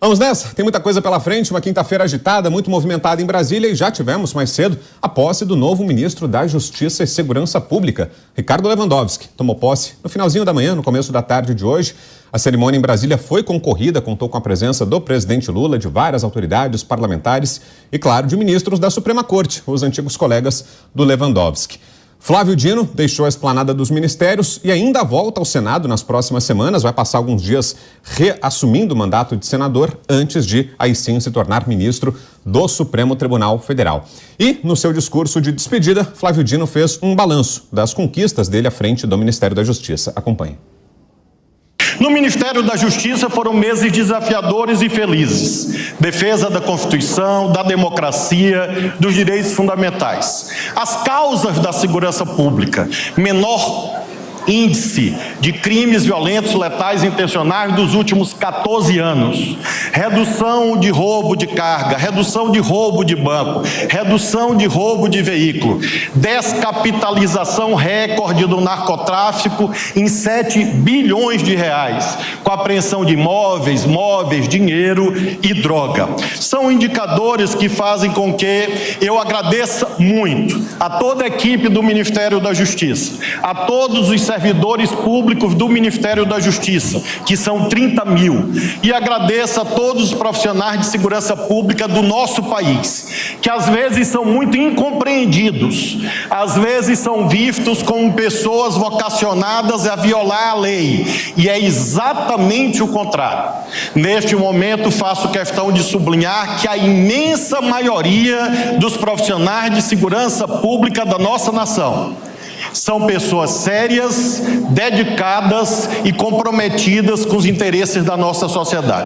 Vamos nessa, tem muita coisa pela frente, uma quinta-feira agitada, muito movimentada em Brasília e já tivemos mais cedo a posse do novo ministro da Justiça e Segurança Pública, Ricardo Lewandowski. Tomou posse no finalzinho da manhã, no começo da tarde de hoje. A cerimônia em Brasília foi concorrida, contou com a presença do presidente Lula, de várias autoridades parlamentares e, claro, de ministros da Suprema Corte, os antigos colegas do Lewandowski. Flávio Dino deixou a esplanada dos ministérios e ainda volta ao Senado nas próximas semanas. Vai passar alguns dias reassumindo o mandato de senador antes de, aí sim, se tornar ministro do Supremo Tribunal Federal. E, no seu discurso de despedida, Flávio Dino fez um balanço das conquistas dele à frente do Ministério da Justiça. Acompanhe. No Ministério da Justiça foram meses desafiadores e felizes. Defesa da Constituição, da democracia, dos direitos fundamentais. As causas da segurança pública, menor índice de crimes violentos, letais e intencionais dos últimos 14 anos. Redução de roubo de carga, redução de roubo de banco, redução de roubo de veículo. Descapitalização recorde do narcotráfico em 7 bilhões de reais, com apreensão de imóveis, móveis, dinheiro e droga. São indicadores que fazem com que eu agradeça muito a toda a equipe do Ministério da Justiça, a todos os servidores públicos do Ministério da Justiça, que são 30 mil, e agradeço a todos os profissionais de segurança pública do nosso país, que às vezes são muito incompreendidos, às vezes são vistos como pessoas vocacionadas a violar a lei, e é exatamente o contrário. Neste momento faço questão de sublinhar que a imensa maioria dos profissionais de segurança pública da nossa nação são pessoas sérias, dedicadas e comprometidas com os interesses da nossa sociedade.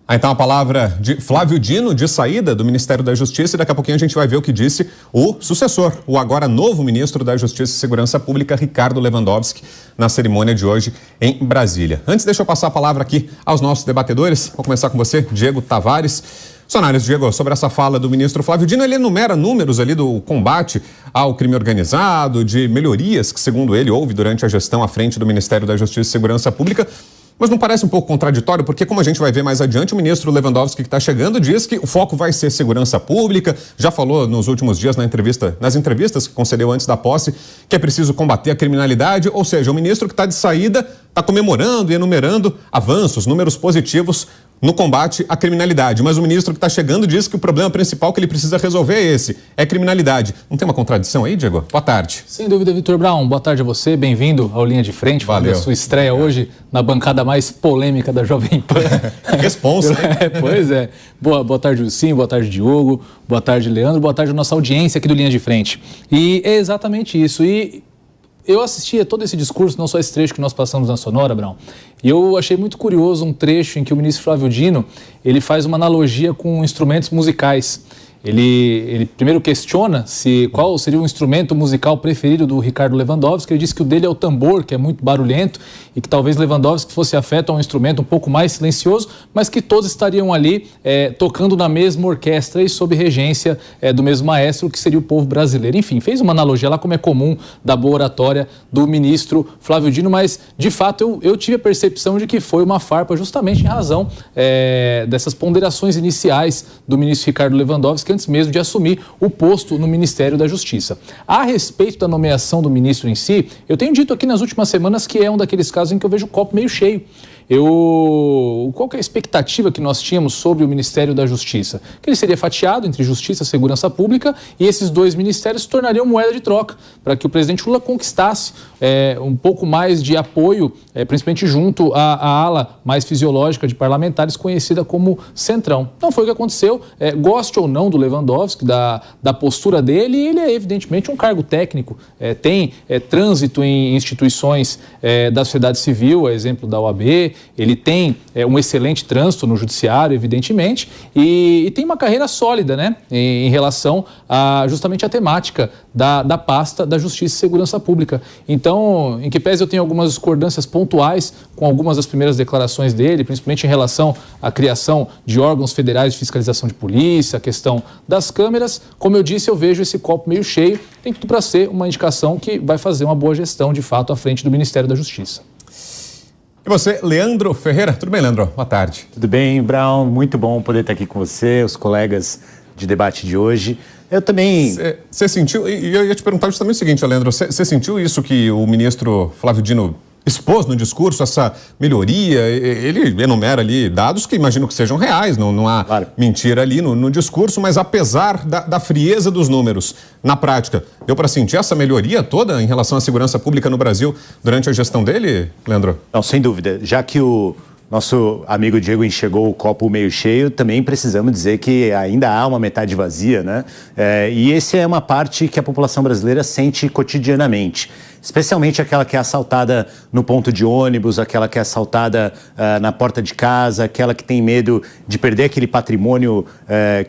Então a palavra de Flávio Dino, de saída do Ministério da Justiça, e daqui a pouquinho a gente vai ver o que disse o sucessor, o agora novo ministro da Justiça e Segurança Pública, Ricardo Lewandowski, na cerimônia de hoje em Brasília. Antes, deixa eu passar a palavra aqui aos nossos debatedores. Vou começar com você, Diego Tavares. Sonares, Diego, sobre essa fala do ministro Flávio Dino, ele enumera números ali do combate ao crime organizado, de melhorias que, segundo ele, houve durante a gestão à frente do Ministério da Justiça e Segurança Pública. Mas não parece um pouco contraditório? Porque, como a gente vai ver mais adiante, o ministro Lewandowski, que está chegando, diz que o foco vai ser segurança pública. Já falou nos últimos dias nas entrevistas que concedeu antes da posse, que é preciso combater a criminalidade. Ou seja, o ministro que está de saída está comemorando e enumerando avanços, números positivos no combate à criminalidade. Mas o ministro que está chegando diz que o problema principal que ele precisa resolver é esse, é criminalidade. Não tem uma contradição aí, Diego? Boa tarde. Sem dúvida, Vitor Brown. Boa tarde a você. Bem-vindo ao Linha de Frente. Valeu. A sua estreia hoje na bancada mais polêmica da Jovem Pan. Responsa. Pois é. Boa tarde, Lucinho. Boa tarde, Diogo. Boa tarde, Leandro. Boa tarde a nossa audiência aqui do Linha de Frente. E é exatamente isso. E eu assisti a todo esse discurso, não só esse trecho que nós passamos na Sonora, Brown, e eu achei muito curioso um trecho em que o ministro Flávio Dino, ele faz uma analogia com instrumentos musicais. Ele primeiro questiona qual seria o instrumento musical preferido do Ricardo Lewandowski. Ele disse que o dele é o tambor, que é muito barulhento, e que talvez Lewandowski fosse afeto a um instrumento um pouco mais silencioso, mas que todos estariam ali tocando na mesma orquestra e sob regência do mesmo maestro, que seria o povo brasileiro. Enfim, fez uma analogia lá, como é comum, da boa oratória do ministro Flávio Dino, mas, de fato, eu tive a percepção de que foi uma farpa justamente em razão dessas ponderações iniciais do ministro Ricardo Lewandowski, antes mesmo de assumir o posto no Ministério da Justiça. A respeito da nomeação do ministro em si, eu tenho dito aqui nas últimas semanas que é um daqueles casos em que eu vejo o copo meio cheio. Qual que é a expectativa que nós tínhamos sobre o Ministério da Justiça? Que ele seria fatiado entre Justiça e Segurança Pública, e esses dois ministérios se tornariam moeda de troca para que o presidente Lula conquistasse um pouco mais de apoio, principalmente junto à ala mais fisiológica de parlamentares, conhecida como Centrão. Não foi o que aconteceu. Goste ou não do Lewandowski, da postura dele, ele é evidentemente um cargo técnico, tem trânsito em instituições da sociedade civil, a exemplo da OAB, ele tem um excelente trânsito no judiciário, evidentemente, e tem uma carreira sólida, né, em relação justamente à temática da pasta da Justiça e Segurança Pública. Então, em que pese eu tenho algumas discordâncias pontuais com algumas das primeiras declarações dele, principalmente em relação à criação de órgãos federais de fiscalização de polícia, a questão das câmeras, como eu disse, eu vejo esse copo meio cheio, tem tudo para ser uma indicação que vai fazer uma boa gestão, de fato, à frente do Ministério da Justiça. E você, Leandro Ferreira. Tudo bem, Leandro? Boa tarde. Tudo bem, Brown? Muito bom poder estar aqui com você, os colegas de debate de hoje. Eu também... Você sentiu, e eu ia te perguntar justamente o seguinte, Leandro, você sentiu isso que o ministro Flávio Dino expôs no discurso, essa melhoria? Ele enumera ali dados que imagino que sejam reais, não há mentira ali no discurso, mas apesar da frieza dos números, na prática, deu para sentir essa melhoria toda em relação à segurança pública no Brasil durante a gestão dele, Leandro? Não, sem dúvida. Já que o nosso amigo Diego enxergou o copo meio cheio, também precisamos dizer que ainda há uma metade vazia, né? E essa é uma parte que a população brasileira sente cotidianamente. Especialmente aquela que é assaltada no ponto de ônibus, aquela que é assaltada na porta de casa, aquela que tem medo de perder aquele patrimônio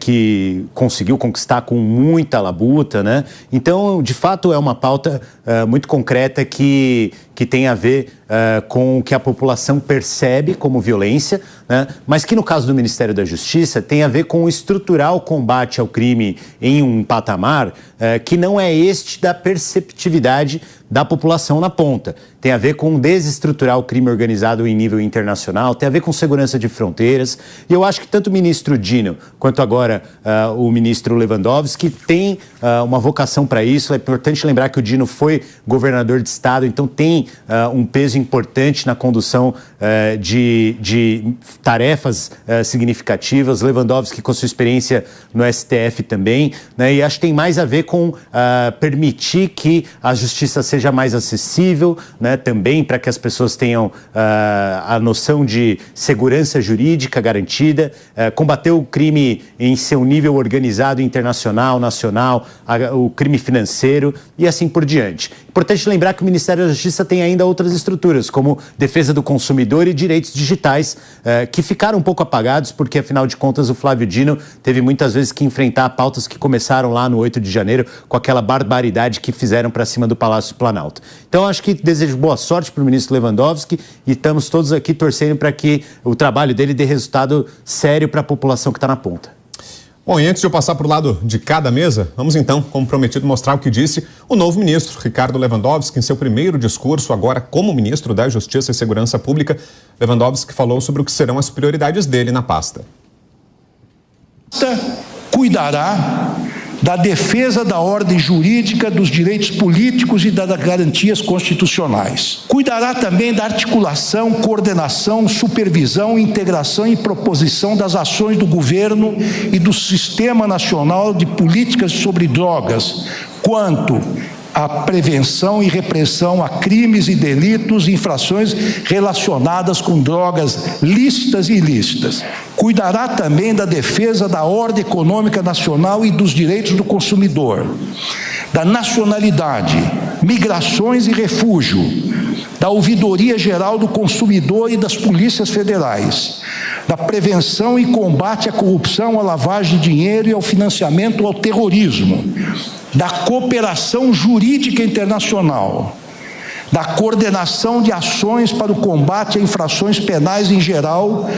que conseguiu conquistar com muita labuta, né? Então, de fato, é uma pauta muito concreta que tem a ver com o que a população percebe como violência, né? Mas que no caso do Ministério da Justiça tem a ver com estruturar o combate ao crime em um patamar que não é este da perceptividade da população na ponta. Tem a ver com desestruturar o crime organizado em nível internacional, tem a ver com segurança de fronteiras. E eu acho que tanto o ministro Dino quanto agora o ministro Lewandowski tem uma vocação para isso. É importante lembrar que o Dino foi governador de estado, então tem um peso importante na condução de tarefas significativas. Lewandowski com sua experiência no STF também, né? E acho que tem mais a ver com permitir que a justiça seja mais acessível, né? Também para que as pessoas tenham a noção de segurança jurídica garantida, combater o crime em seu nível organizado, internacional, nacional, o crime financeiro e assim por diante. Importante lembrar que o Ministério da Justiça tem ainda outras estruturas, como defesa do consumidor e direitos digitais, que ficaram um pouco apagados, porque, afinal de contas, o Flávio Dino teve muitas vezes que enfrentar pautas que começaram lá no 8 de janeiro, com aquela barbaridade que fizeram para cima do Palácio Planalto. Então, acho que desejo boa sorte para o ministro Lewandowski e estamos todos aqui torcendo para que o trabalho dele dê resultado sério para a população que está na ponta. Bom, e antes de eu passar para o lado de cada mesa, vamos então, como prometido, mostrar o que disse o novo ministro, Ricardo Lewandowski, em seu primeiro discurso, agora como ministro da Justiça e Segurança Pública. Lewandowski falou sobre o que serão as prioridades dele na pasta. Cuidará da defesa da ordem jurídica, dos direitos políticos e das garantias constitucionais. Cuidará também da articulação, coordenação, supervisão, integração e proposição das ações do governo e do Sistema Nacional de Políticas sobre Drogas, quanto à prevenção e repressão a crimes e delitos e infrações relacionadas com drogas lícitas e ilícitas. Cuidará também da defesa da ordem econômica nacional e dos direitos do consumidor, da nacionalidade, migrações e refúgio, da ouvidoria geral do consumidor e das polícias federais, da prevenção e combate à corrupção, à lavagem de dinheiro e ao financiamento ao terrorismo, da cooperação jurídica internacional, da coordenação de ações para o combate a infrações penais em geral,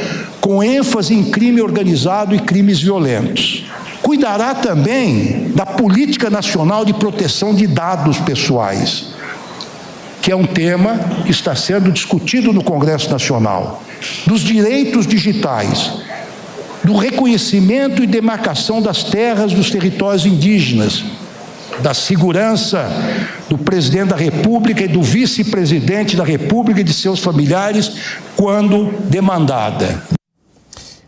com ênfase em crime organizado e crimes violentos. Cuidará também da Política Nacional de Proteção de Dados Pessoais, que é um tema que está sendo discutido no Congresso Nacional, dos direitos digitais, do reconhecimento e demarcação das terras dos territórios indígenas, da segurança do presidente da República e do vice-presidente da República e de seus familiares quando demandada.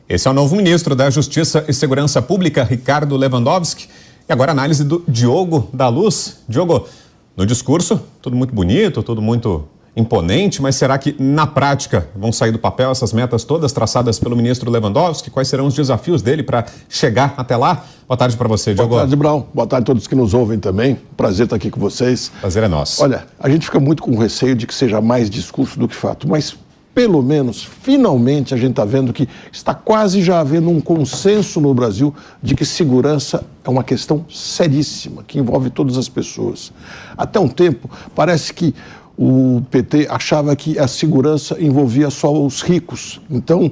Esse é o novo ministro da Justiça e Segurança Pública, Ricardo Lewandowski. E agora a análise do Diogo da Luz. Diogo, no discurso, tudo muito bonito, tudo muito imponente, mas será que na prática vão sair do papel essas metas todas traçadas pelo ministro Lewandowski? Quais serão os desafios dele para chegar até lá? Boa tarde para você, Diogo. Boa tarde, Brown. Boa tarde a todos que nos ouvem também. Prazer estar aqui com vocês. Prazer é nosso. Olha, a gente fica muito com receio de que seja mais discurso do que fato, mas pelo menos, finalmente, a gente está vendo que está quase já havendo um consenso no Brasil de que segurança é uma questão seríssima, que envolve todas as pessoas. Até um tempo, parece que o PT achava que a segurança envolvia só os ricos. Então,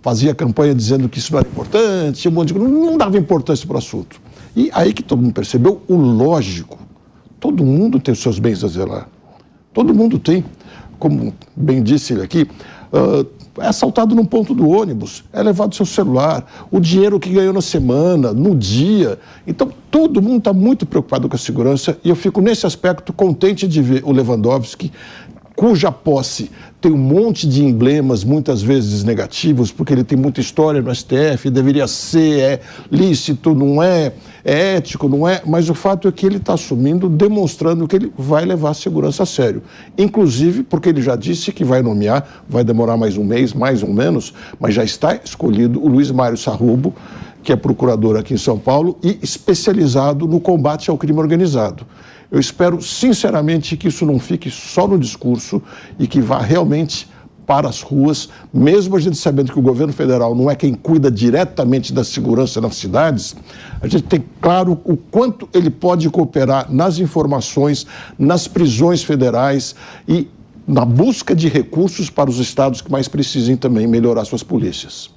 fazia campanha dizendo que isso não era importante, não dava importância para o assunto. E aí que todo mundo percebeu o lógico. Todo mundo tem os seus bens a zelar. Todo mundo tem. como bem disse ele aqui, é assaltado num ponto do ônibus, é levado seu celular, o dinheiro que ganhou na semana, no dia. Então, todo mundo está muito preocupado com a segurança e eu fico, nesse aspecto, contente de ver o Lewandowski, cuja posse tem um monte de emblemas, muitas vezes negativos, porque ele tem muita história no STF, deveria ser, é lícito, não é, é ético, não é, mas o fato é que ele está assumindo, demonstrando que ele vai levar a segurança a sério. Inclusive, porque ele já disse que vai nomear, vai demorar mais um mês, mais ou menos, mas já está escolhido o Luiz Mário Sarrubo, que é procurador aqui em São Paulo e especializado no combate ao crime organizado. Eu espero, sinceramente, que isso não fique só no discurso e que vá realmente para as ruas, mesmo a gente sabendo que o governo federal não é quem cuida diretamente da segurança nas cidades, a gente tem claro o quanto ele pode cooperar nas informações, nas prisões federais e na busca de recursos para os estados que mais precisem também melhorar suas polícias.